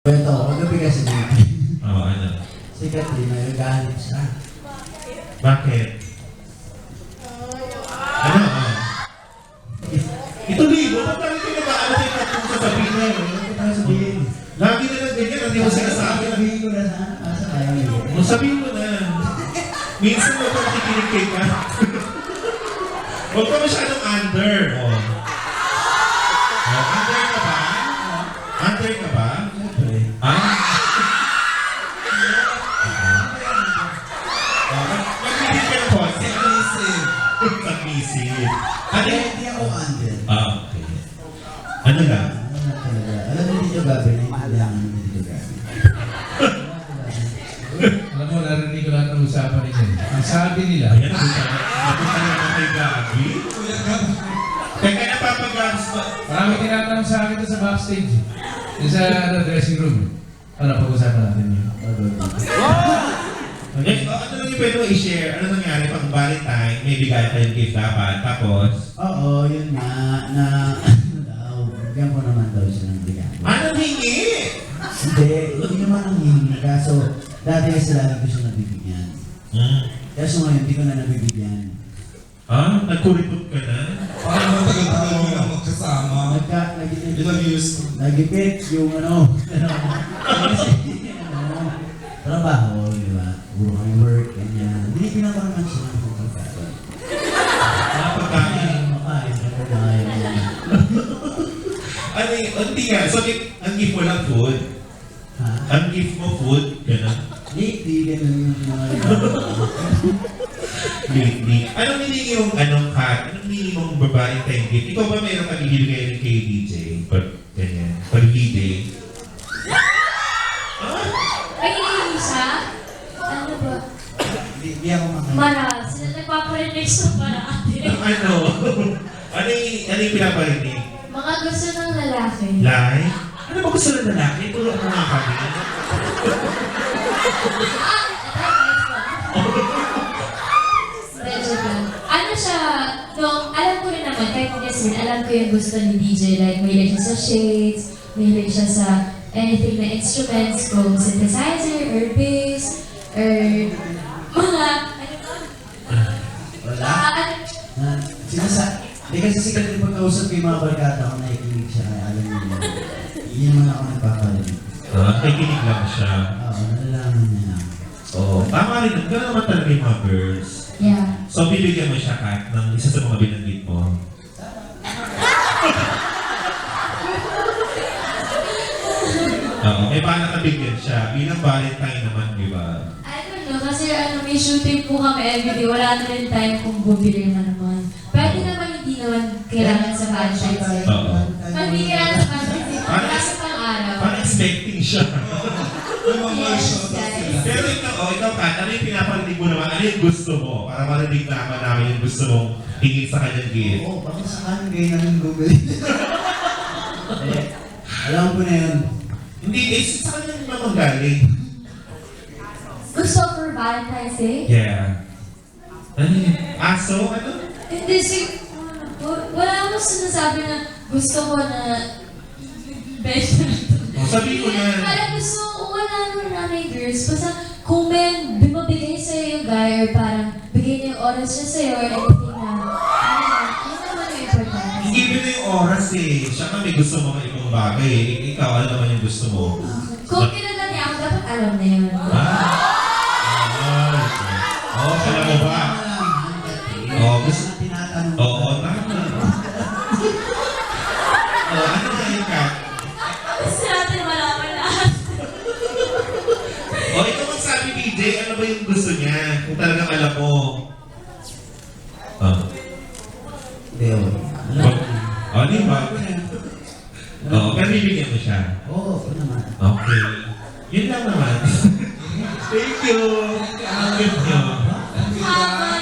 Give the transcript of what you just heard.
Kwento ko, kagabi kasi Oo, ano? si Catherine may naghahanap siya. Bakit? Ano? Ito, Libo, ba't parang pinag-aano kayo na kung sasabihin na yun? Ano ko tayo sabihin? Lagi na lang ganyan, hindi mo sinasabi. Sabihin ko na sana, asa tayo ngayon. Sabihin mo na. Minsan mo ito nakikinig kay ka. Huwag ka masyadong under. Oh, under ka ba? Under ka ba? Siyempre. Mag-ibig ka na po. Submissive. Submissive. Ano? Hindi ako under. Okay. Ano lang? Ano na talaga? Alam mo dito gabi, naiintindihan mo dito gabi. Alam mo, narinig ko lahat ng usapan ninyo. Ang sabi nila, Ayan, napunta naman kay Gabi. Kaya napapag-gabi ba? marami tinatanong sa akin doon sa backstage. Yung sa dressing room. Ano, pag-usapan natin yun. Okay, ano lang yung pwede mo i-share? Ano nangyari pag Valentine, may bigay kayong gift dapat, tapos? Oo, yun nga, na daw, bigyan ko naman daw siya ng bigyan. Ano hingi? Hindi naman ang hihingi. Kaso, dati kasi lagi ko siya nabibigyan. Kaso ngayon, hindi ko na nabibigyan. Nagkuripot ka na? Parang matagal-tagal mo lang magkasama. Ilang years? Nagipit yung kasi, trabaho, di ba? Puro kami work, ganyan. Binibigyan ko naman siya ng pagkain. Pagkain. Makain, pagkain. Ano yung, hindi nga, so ang gift mo lang food? Ha? Ang gift mo food? Gano'n? Lately, ganun yung mga Lately. Anong hiningi mong anong hiningi mong babaeng tayong gift? Ikaw ba mayroong kabibigay rin kay DJ? Pag ganyan, pag DJ? Ay, hindi siya? Ano ba? Hindi ako makain. Mara. Sila nagpaparinig sa paraan. Ano? Ano yung pinaparinig? Mga gusto ng lalaki. Lie? Ano ba gusto ng lalaki? Puro ako nga kami. Medyo lang. Ano siya, alam ko rin naman, kahit kasi alam ko yung gusto ni DJ. Like, mahilig siya sa shades, mahilig siya sa anything na instruments, kung synthesizer, or bass, or mga, ano ba? Wala? Ano, Hindi kasi sikat yung pagkausap ko yung mga barkada ko, nakikinig siya, kaya alam niyo yun. Hindi naman ako nagpaparinig. Nakikinig lang siya. Oo, nalalaman niya lang. Oo. Tama rin. Gano'n naman talaga yung mga girls. yeah. So, bibigyan mo siya, Kat, ng isa sa mga binanggit mo. Oo. Paano ka bigyan siya? Bilang Valentine naman, di ba? I don't know, kasi may shooting po kami everyday. Wala na rin time kung bumili naman. Pwede naman, hindi naman kailangan sa Valentine's Day. Oo. Hindi kailangan sa Valentine's Day. Wala sa pang-araw. Parang expecting siya. May mga Yes, version guys. Pero ikaw, Kat, ano yung pinaparinig mo naman? Ano yung gusto mo? Para marinig naman namin yung gusto mong hingin sa kanyang gift. Oo, bakit sa kanin kayo namin bumili? Alam ko na yun. Hindi, sa kanyang naman galing. Gusto for Valentine's Day? Yeah. Ano yun? Aso? Ano? Hindi, wala akong sinasabi na gusto ko na best Sabi ko na. Parang gusto ko, wala naman namin girls. Basta kung may bumabigay sa'yo yung guy or parang bigay niya yung oras niya sa'yo or anything na, yun naman yung importante. Hindi mo na yung oras eh. Siya ka may gusto mo mga ibang bagay. Ikaw, ano naman yung gusto mo? Kung kinala niya ako, dapat alam na yun. Alam mo ba? Oo, gusto. Tinatanong. Oo, tama. Ano na yung Kat? Gusto natin malaman lahat. Ikaw magsabi, DJ, ano ba yung gusto niya? Kung talagang alam mo. Hindi, oo. Alam ko na. Di ba? Oo, pero bibigyan mo siya. Oo, oo naman. Okay. Yun lang naman. Thank you. Ang gift niyo. Haba.